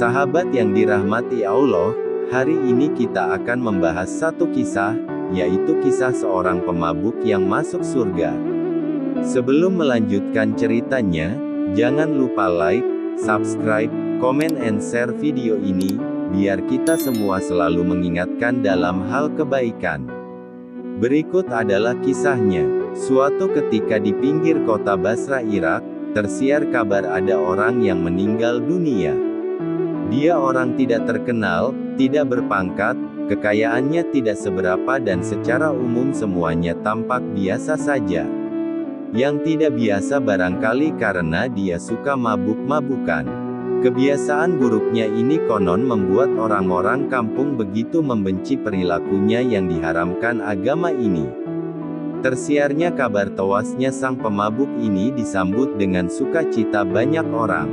Sahabat yang dirahmati Allah, hari ini kita akan membahas satu kisah, yaitu kisah seorang pemabuk yang masuk surga. Sebelum melanjutkan ceritanya, jangan lupa like, subscribe, comment and share video ini, biar kita semua selalu mengingatkan dalam hal kebaikan. Berikut adalah kisahnya. Suatu ketika di pinggir kota Basra, Irak, tersiar kabar ada orang yang meninggal dunia. Dia orang tidak terkenal, tidak berpangkat, kekayaannya tidak seberapa dan secara umum semuanya tampak biasa saja. Yang tidak biasa barangkali karena dia suka mabuk-mabukan. Kebiasaan buruknya ini konon membuat orang-orang kampung begitu membenci perilakunya yang diharamkan agama ini. Tersiarnya kabar tewasnya sang pemabuk ini disambut dengan sukacita banyak orang.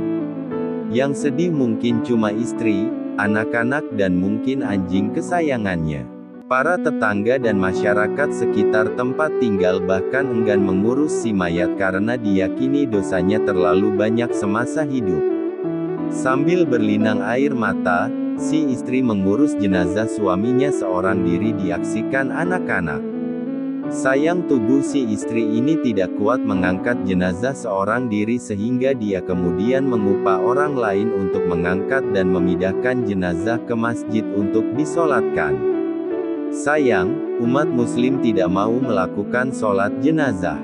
Yang sedih mungkin cuma istri, anak-anak dan mungkin anjing kesayangannya. Para tetangga dan masyarakat sekitar tempat tinggal bahkan enggan mengurus si mayat karena diyakini dosanya terlalu banyak semasa hidup. Sambil berlinang air mata, si istri mengurus jenazah suaminya seorang diri diaksikan anak-anak. Sayang tubuh si istri ini tidak kuat mengangkat jenazah seorang diri sehingga dia kemudian mengupah orang lain untuk mengangkat dan memindahkan jenazah ke masjid untuk disolatkan. Sayang, umat muslim tidak mau melakukan sholat jenazah.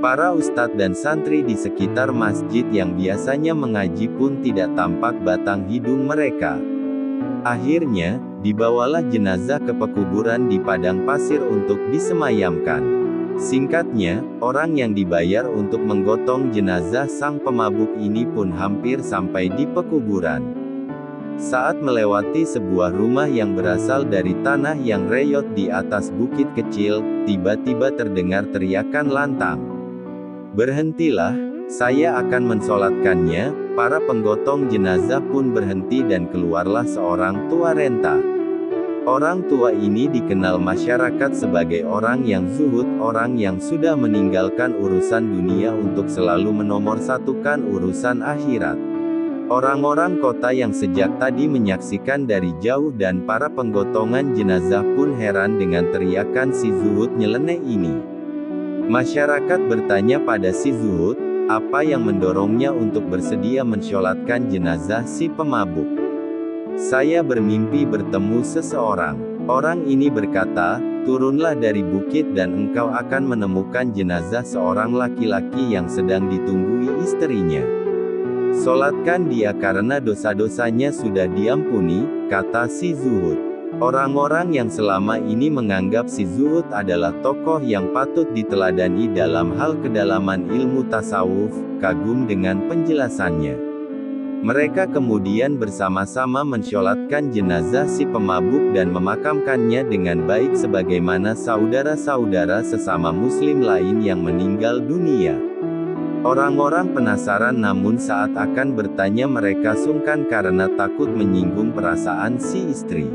Para ustadz dan santri di sekitar masjid yang biasanya mengaji pun tidak tampak batang hidung mereka. Akhirnya, dibawalah jenazah ke pekuburan di padang pasir untuk disemayamkan. Singkatnya, orang yang dibayar untuk menggotong jenazah sang pemabuk ini pun hampir sampai di pekuburan. Saat melewati sebuah rumah yang berasal dari tanah yang reyot di atas bukit kecil, tiba-tiba terdengar teriakan lantang. "Berhentilah, saya akan mensolatkannya." Para penggotong jenazah pun berhenti dan keluarlah seorang tua renta. Orang tua ini dikenal masyarakat sebagai orang yang zuhud, orang yang sudah meninggalkan urusan dunia untuk selalu menomorsatukan urusan akhirat. Orang-orang kota yang sejak tadi menyaksikan dari jauh dan para penggotongan jenazah pun heran dengan teriakan si zuhud nyeleneh ini. Masyarakat bertanya pada si zuhud, apa yang mendorongnya untuk bersedia mensyolatkan jenazah si pemabuk. "Saya bermimpi bertemu seseorang." Orang ini berkata, "Turunlah dari bukit dan engkau akan menemukan jenazah seorang laki-laki yang sedang ditunggui istrinya. Solatkan dia karena dosa-dosanya sudah diampuni," kata si zuhud. Orang-orang yang selama ini menganggap si zuhud adalah tokoh yang patut diteladani dalam hal kedalaman ilmu tasawuf, kagum dengan penjelasannya. Mereka kemudian bersama-sama mensyolatkan jenazah si pemabuk dan memakamkannya dengan baik sebagaimana saudara-saudara sesama muslim lain yang meninggal dunia. Orang-orang penasaran namun saat akan bertanya mereka sungkan karena takut menyinggung perasaan si istri.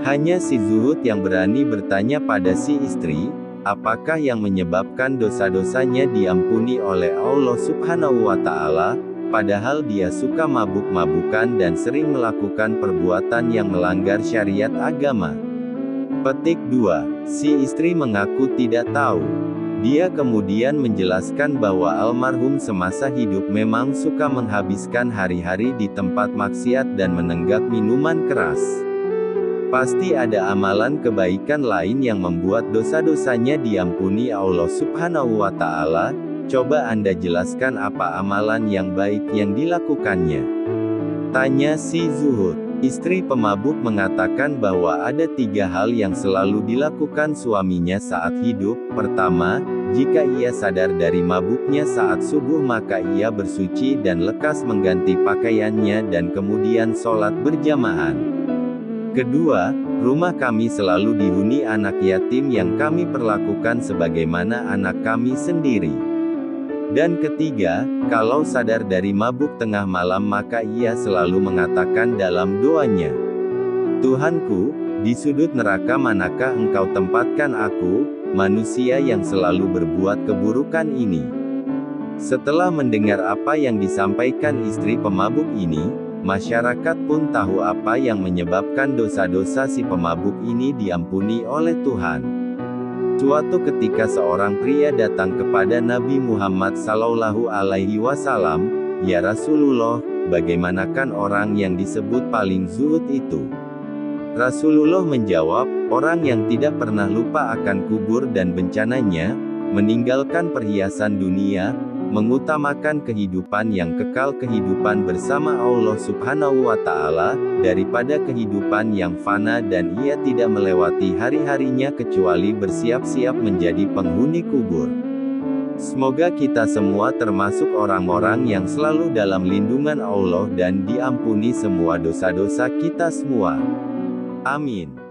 Hanya si zuhud yang berani bertanya pada si istri, apakah yang menyebabkan dosa-dosanya diampuni oleh Allah Subhanahu wa Ta'ala, padahal dia suka mabuk-mabukan dan sering melakukan perbuatan yang melanggar syariat agama. Petik 2. Si istri mengaku tidak tahu. Dia kemudian menjelaskan bahwa almarhum semasa hidup memang suka menghabiskan hari-hari di tempat maksiat dan menenggak minuman keras. Pasti ada amalan kebaikan lain yang membuat dosa-dosanya diampuni Allah Subhanahu wa Ta'ala. Coba Anda jelaskan apa amalan yang baik yang dilakukannya, tanya si zuhud. Istri pemabuk mengatakan bahwa ada 3 hal yang selalu dilakukan suaminya saat hidup. Pertama, jika ia sadar dari mabuknya saat subuh maka ia bersuci dan lekas mengganti pakaiannya dan kemudian sholat berjamaah. Kedua, rumah kami selalu dihuni anak yatim yang kami perlakukan sebagaimana anak kami sendiri. Dan ketiga, kalau sadar dari mabuk tengah malam maka ia selalu mengatakan dalam doanya, "Tuhanku, di sudut neraka manakah engkau tempatkan aku, manusia yang selalu berbuat keburukan ini?" Setelah mendengar apa yang disampaikan istri pemabuk ini, Masyarakat pun tahu apa yang menyebabkan dosa-dosa si pemabuk ini diampuni oleh Tuhan. Suatu ketika seorang pria datang kepada Nabi Muhammad Sallallahu Alaihi Wasallam, "Ya Rasulullah, bagaimanakan orang yang disebut paling zuhud itu?" Rasulullah menjawab, "Orang yang tidak pernah lupa akan kubur dan bencananya, meninggalkan perhiasan dunia, mengutamakan kehidupan yang kekal, kehidupan bersama Allah Subhanahu wa Ta'ala, daripada kehidupan yang fana, dan ia tidak melewati hari-harinya kecuali bersiap-siap menjadi penghuni kubur." Semoga kita semua termasuk orang-orang yang selalu dalam lindungan Allah dan diampuni semua dosa-dosa kita semua. Amin.